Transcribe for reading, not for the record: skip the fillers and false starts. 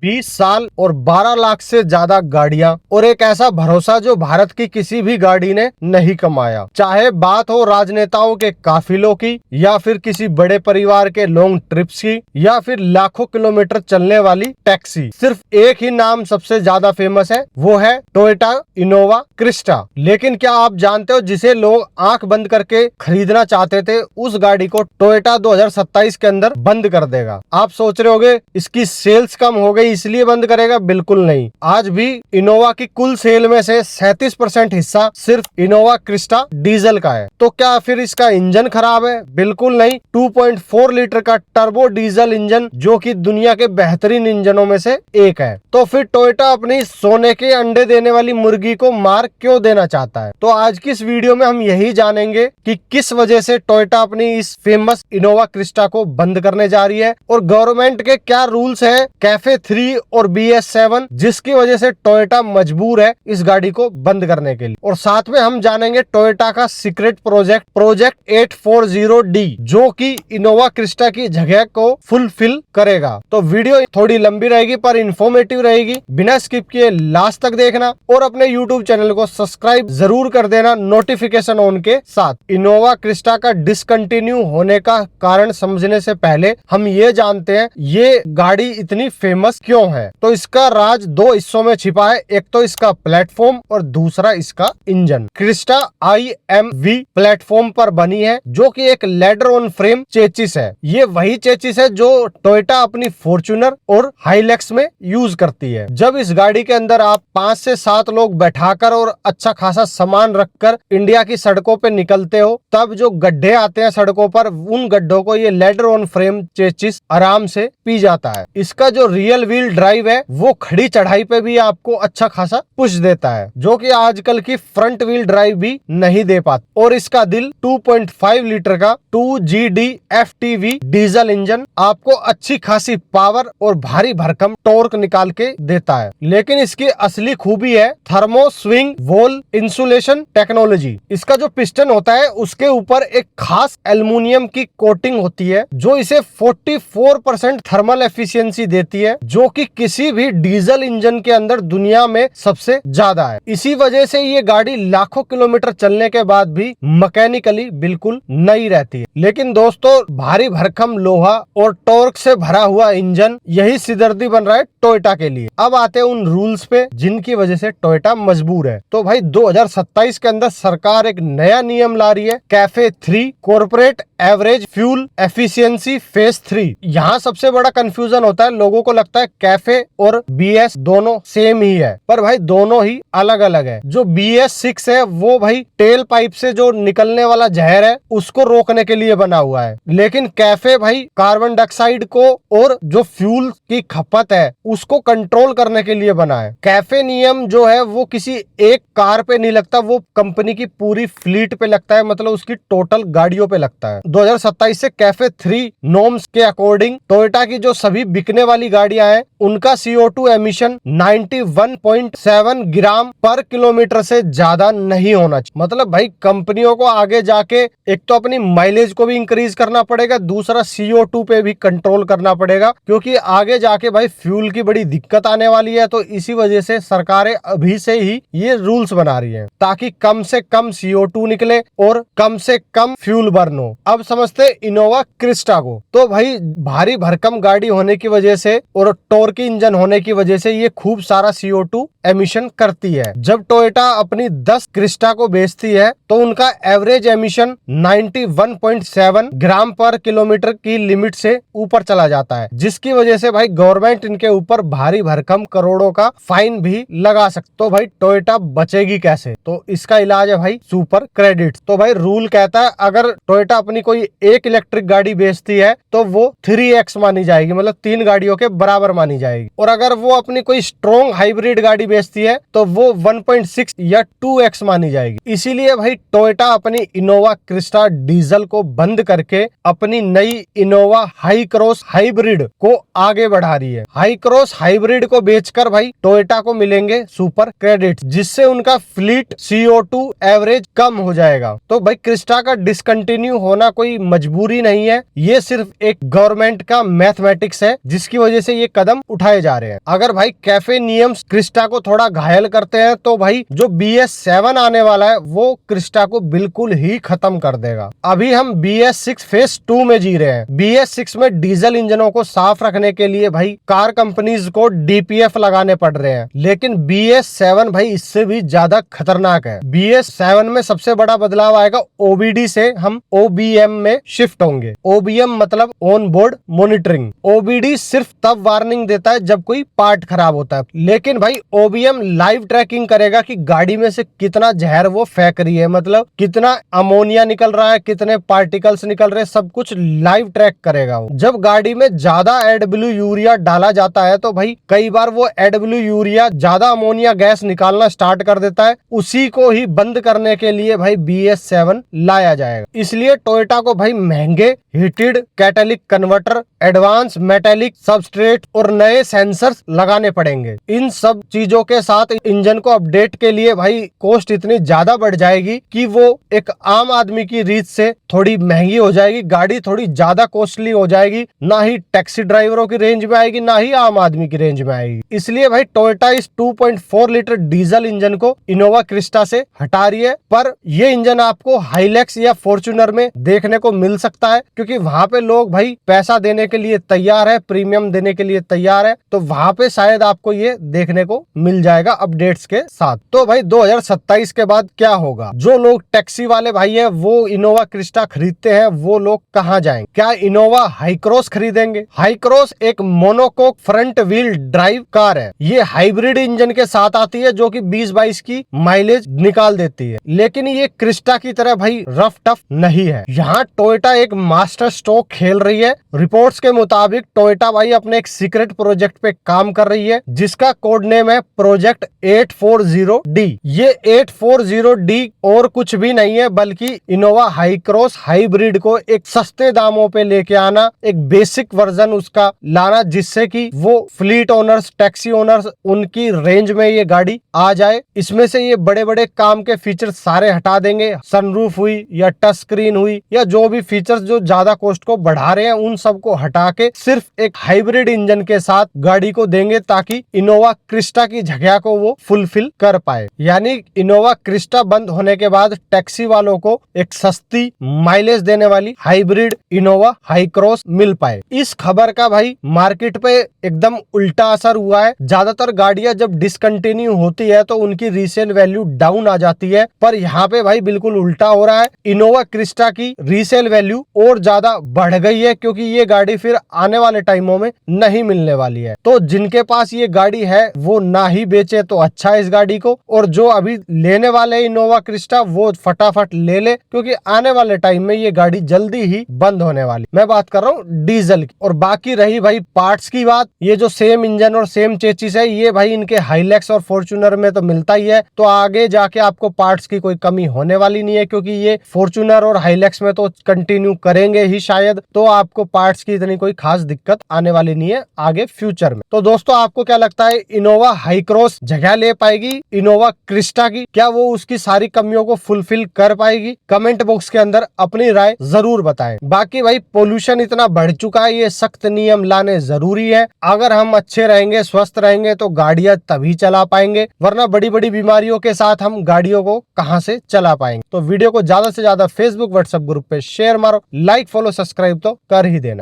20 साल और 12 लाख से ज्यादा गाड़ियां और एक ऐसा भरोसा जो भारत की किसी भी गाड़ी ने नहीं कमाया। चाहे बात हो राजनेताओं के काफिलों की या फिर किसी बड़े परिवार के लॉन्ग ट्रिप्स की या फिर लाखों किलोमीटर चलने वाली टैक्सी, सिर्फ एक ही नाम सबसे ज्यादा फेमस है, वो है टोयोटा इनोवा क्रिस्टा। लेकिन क्या आप जानते हो जिसे लोग आंख बंद करके खरीदना चाहते थे, उस गाड़ी को टोयोटा 2027 के अंदर बंद कर देगा। आप सोच रहे होगे इसकी सेल्स कम हो गई इसलिए बंद करेगा, बिल्कुल नहीं। आज भी इनोवा की कुल सेल में से 37% हिस्सा सिर्फ इनोवा क्रिस्टा डीजल का है। तो क्या फिर इसका इंजन खराब है? बिल्कुल नहीं। 2.4 लीटर का टर्बो डीजल इंजन जो कि दुनिया के बेहतरीन इंजनों में से एक है। तो फिर टोयोटा अपनी सोने के अंडे देने वाली मुर्गी को मार क्यों देना चाहता है? तो आज की इस वीडियो में हम यही जानेंगे कि किस वजह से टोयोटा अपनी इस फेमस इनोवा क्रिस्टा को बंद करने जा रही है और गवर्नमेंट के क्या रूल्स हैं कैफे 3 और BS7 जिसकी वजह से टोयोटा मजबूर है इस गाड़ी को बंद करने के लिए। और साथ में हम जानेंगे टोयोटा का सीक्रेट प्रोजेक्ट 840D जो कि इनोवा क्रिस्टा की जगह को फुलफिल करेगा। तो वीडियो थोड़ी लंबी रहेगी पर इंफॉर्मेटिव रहेगी, बिना स्किप किए लास्ट तक देखना और अपने YouTube चैनल को सब्सक्राइब जरूर कर देना नोटिफिकेशन ऑन के साथ। इनोवा क्रिस्टा का डिसकंटिन्यू होने का कारण समझने से पहले हम ये जानते हैं ये गाड़ी इतनी फेमस क्यों है। तो इसका राज दो हिस्सों में छिपा है, एक तो इसका प्लेटफॉर्म और दूसरा इसका इंजन। क्रिस्टा IMV प्लेटफॉर्म पर बनी है जो कि एक लेडर ऑन फ्रेम चेसिस है। ये वही चेसिस है जो टोयोटा अपनी फॉर्च्यूनर और हाइलैक्स में यूज करती है। जब इस गाड़ी के अंदर आप 5 से 7 लोग बैठाकर और अच्छा खासा सामान रखकर इंडिया की सड़कों पे निकलते हो, तब जो गड्ढे आते हैं सड़कों पर, उन गड्ढों को ये लेडर ऑन फ्रेम चेसिस आराम से पी जाता है। इसका जो रियल व्हील ड्राइव है वो खड़ी चढ़ाई पे भी आपको अच्छा खासा पुश देता है जो कि आजकल की फ्रंट व्हील ड्राइव भी नहीं दे पाती। और इसका दिल 2.5 लीटर का 2GD FTV डीजल इंजन आपको अच्छी खासी पावर और भारी भरकम टॉर्क निकाल के देता है। लेकिन इसकी असली खूबी है thermo swing wall insulation technology. इसका जो पिस्टन होता है उसके ऊपर एक खास एल्युमिनियम की कोटिंग होती है जो इसे 44% थर्मल एफिशिएंसी देती है जो कि किसी भी डीजल इंजन के अंदर दुनिया में सबसे ज्यादा है। इसी वजह से ये गाड़ी लाखों किलोमीटर चलने के बाद भी मैकेनिकली बिल्कुल नई रहती है। लेकिन दोस्तों भारी भरकम लोहा और टॉर्क से भरा हुआ इंजन यही सिरदर्दी बन रहा है टोयोटा के लिए। अब आते हैं उन रूल्स पे जिनकी वजह से टोयोटा मजबूर है। तो भाई 2027 के अंदर सरकार एक नया नियम ला रही है, cafe 3 corporate average fuel efficiency phase 3। यहाँ सबसे बड़ा कंफ्यूजन होता है, लोगों को लगता है कैफे और BS दोनों सेम ही है, पर भाई दोनों ही अलग अलग है। जो BS6 है वो भाई टेल पाइप से जो निकलने वाला जहर है उसको रोकने के लिए बना हुआ है, लेकिन कैफे भाई कार्बन डाइऑक्साइड को और जो फ्यूल की खपत है उसको कंट्रोल करने के लिए बना है। कैफे नियम जो है वो किसी एक कार पे नहीं लगता, वो कंपनी की पूरी फ्लीट पे लगता है, मतलब उसकी टोटल गाड़ियों पे लगता है। 2027 से कैफे 3 नॉर्म्स के अकॉर्डिंग टोयोटा की जो सभी बिकने वाली गाड़ियां हैं उनका CO2 एमिशन 91.7 ग्राम पर किलोमीटर से ज्यादा नहीं होना चाहिए। मतलब भाई कंपनियों को आगे जाके एक तो अपनी माइलेज को भी इंक्रीज करना पड़ेगा, दूसरा CO2 पे भी कंट्रोल करना पड़ेगा क्योंकि आगे जाके भाई फ्यूल की बड़ी दिक्कत आने वाली है। तो इसी वजह से सरकारें अभी से ही ये रूल्स बना रही हैं ताकि कम से कम CO2 निकले और कम से कम फ्यूल बर्न हो। अब समझते इनोवा क्रिस्टा को। तो भाई भारी भरकम गाड़ी होने की वजह से और टॉर्की इंजन होने की वजह से ये खूब सारा CO2 एमिशन करती है। जब टोयोटा अपनी 10 क्रिस्टा को बेचती है तो उनका एवरेज एमिशन 91.7 ग्राम पर किलोमीटर की लिमिट से ऊपर चला जाता है, जिसकी वजह से भाई गवर्नमेंट इनके ऊपर भारी भरकम करोड़ों का फाइन भी लगा सकते। तो भाई टोयोटा बचेगी कैसे? तो इसका इलाज है भाई सुपर क्रेडिट। तो भाई रूल कहता है अगर टोयोटा अपनी कोई एक इलेक्ट्रिक गाड़ी बेचती है तो वो 3x मानी जाएगी, मतलब 3 गाड़ियों के बराबर मानी जाएगी। और अगर वो अपनी कोई स्ट्रॉन्ग हाइब्रिड गाड़ी बेचती है तो वो 1.6 या 2x मानी जाएगी। इसीलिए भाई टोयोटा अपनी इनोवा क्रिस्टा डीजल को बंद करके अपनी नई इनोवा हाई क्रॉस हाइब्रिड को आगे बढ़ा रही है। हाई क्रॉस हाइब्रिड को बेचकर भाई टोयोटा को मिलेंगे सुपर क्रेडिट, जिससे उनका फ्लीट CO2 एवरेज कम हो जाएगा। तो भाई क्रिस्टा का डिसकंटिन्यू होना कोई मजबूरी नहीं है, ये सिर्फ एक गवर्नमेंट का मैथमेटिक्स है जिसकी वजह से ये कदम उठाए जा रहे हैं। अगर भाई कैफे नियम्स क्रिस्टा को थोड़ा घायल करते हैं तो भाई जो BS7 आने वाला है वो क्रिस्टा को बिल्कुल ही खत्म कर देगा। अभी हम BS6 फेज 2 में जी रहे हैं। BS6 में डीजल इंजनों को साफ रखने के लिए भाई कार कंपनीज को DPF लगाने पड़ रहे हैं, लेकिन BS7 भाई इससे भी ज्यादा खतरनाक है। BS7 में सबसे बड़ा बदलाव आएगा, OBD से हम OBM में शिफ्ट होंगे। OBM मतलब ऑन बोर्ड मॉनिटरिंग। OBD सिर्फ तब वार्निंग देता है जब कोई पार्ट खराब होता है, लेकिन भाई OBM लाइव ट्रैकिंग करेगा कि गाड़ी में से कितना जहर वो फेंक रही है, मतलब कितना अमोनिया निकल रहा है, कितने पार्टिकल्स निकल रहे हैं, सब कुछ लाइव ट्रैक करेगा वो। जब गाड़ी में ज्यादा AdBlue यूरिया डाला जाता है तो भाई कई बार वो AdBlue यूरिया ज्यादा अमोनिया गैस निकालना स्टार्ट कर देता है, उसी को ही बंद करने के लिए भाई BS7 लाया जाएगा। इसलिए टोयोटा को भाई महंगे heated catalytic converter, advance metallic substrate और नए सेंसर्स लगाने पड़ेंगे। इन सब चीजों के साथ इंजन को अपडेट के लिए भाई कॉस्ट इतनी ज्यादा बढ़ जाएगी कि वो एक आम आदमी की रीत से थोड़ी महंगी हो जाएगी, गाड़ी थोड़ी ज्यादा कॉस्टली हो जाएगी, ना ही टैक्सी ड्राइवरों की रेंज में आएगी ना ही आम आदमी की रेंज में आएगी। इसलिए भाई टोयोटा इस 2.4 लीटर डीजल इंजन को इनोवा क्रिस्टा से हटा रही है, पर ये इंजन आपको हाइलैक्स या फॉर्च्यूनर में देखने को मिल सकता है, क्योंकि वहां पे लोग भाई पैसा देने के लिए तैयार है, प्रीमियम देने के लिए तैयार है, तो वहां पे शायद आपको ये देखने को मिल जाएगा अपडेट्स के साथ। तो भाई 2027 के बाद क्या होगा? जो लोग टैक्सी वाले भाई है वो इनोवा क्रिस्टा खरीदते हैं, वो लोग कहाँ जाएंगे? क्या इनोवा हाई क्रॉस खरीदेंगे? हाई क्रॉस एक monocoque front wheel drive car है। ये हाइब्रिड इंजन के साथ आती है जो कि 20-22 की माइलेज निकाल देती है, लेकिन ये क्रिस्टा की तरह भाई रफ टफ नहीं है। यहाँ टोयोटा एक मास्टर स्ट्रोक खेल रही है। रिपोर्ट्स के मुताबिक टोयोटा भाई अपने एक सीक्रेट प्रोजेक्ट पे काम कर रही है जिसका कोड नेम है प्रोजेक्ट 840D। ये 840D और कुछ भी नहीं है बल्कि इनोवा हाई क्रॉस हाइब्रिड को एक सस्ते दामों पे लेके आना, एक बेसिक वर्जन उसका लाना, जिससे कि वो फ्लीट ओनर्स, टैक्सी ओनर्स, उनकी रेंज में ये गाड़ी आ जाए। इसमें से ये बड़े बड़े काम के फीचर्स सारे हटा देंगे, सनरूफ हुई या टच स्क्रीन हुई या जो भी फीचर्स जो ज्यादा कॉस्ट को बढ़ा रहे हैं उन सब को हटा के सिर्फ एक हाइब्रिड इंजन के साथ गाड़ी को देंगे, ताकि इनोवा क्रिस्टा की जगह को वो फुलफिल कर पाए। यानी इनोवा क्रिस्टा बंद होने के बाद टैक्सी वालों को एक सस्ती माइलेज देने वाली हाइब्रिड इनोवा हाई क्रॉस मिल पाए। इस खबर का भाई मार्केट पे एकदम उल्टा असर हुआ है। ज्यादातर गाड़ियां जब डिसकंटिन्यू होती है तो उनकी रीसेल वैल्यू डाउन आ जाती है, पर यहाँ पे भाई बिल्कुल उल्टा हो रहा है। इनोवा क्रिस्टा की रीसेल वैल्यू और ज्यादा बढ़ गई है, क्योंकि ये गाड़ी फिर आने वाले टाइमों में नहीं मिलने वाली है। तो जिनके पास ये गाड़ी है वो ना ही बेचे तो अच्छा है इस गाड़ी को, और जो अभी लेने वाले इनोवा क्रिस्टा वो फटाफट ले ले, क्योंकि आने वाले टाइम में ये गाड़ी जल्दी ही बंद होने वाली। मैं बात कर रहा हूँ डीजल की। और बाकी रही भाई पार्ट्स की बात, ये जो सेम इंजन और सेम चेसिस है ये भाई इनके हाइलैक्स और फॉर्च्यूनर में तो मिलता ही है, तो आगे जाके आपको पार्ट्स की कोई कमी होने वाली नहीं है, क्योंकि ये फॉर्च्यूनर और हाइलैक्स में तो कंटिन्यू करेंगे ही शायद, तो आपको पार्ट्स की इतनी कोई खास दिक्कत आने वाली नहीं है आगे फ्यूचर में। तो दोस्तों आपको क्या लगता है, इनोवा हाई क्रॉस जगह ले पाएगी इनोवा क्रिस्टा की? क्या वो उसकी सारी कमियों को फुलफिल कर पाएगी? कमेंट बॉक्स के अंदर अपनी राय जरूर बताएं। बाकी भाई पोल्यूशन इतना बढ़ चुका है, ये सख्त नियम लाने जरूरी है। अगर हम अच्छे रहेंगे, स्वस्थ रहेंगे तो गाड़ियां तभी चला पाएंगे, वरना बड़ी बड़ी बीमारियों के साथ हम गाड़ियों को कहां से चला पाएंगे। तो वीडियो को ज्यादा से ज्यादा फेसबुक व्हाट्सएप ग्रुप पे शेयर मारो, लाइक फॉलो सब्सक्राइब तो कर ही देना।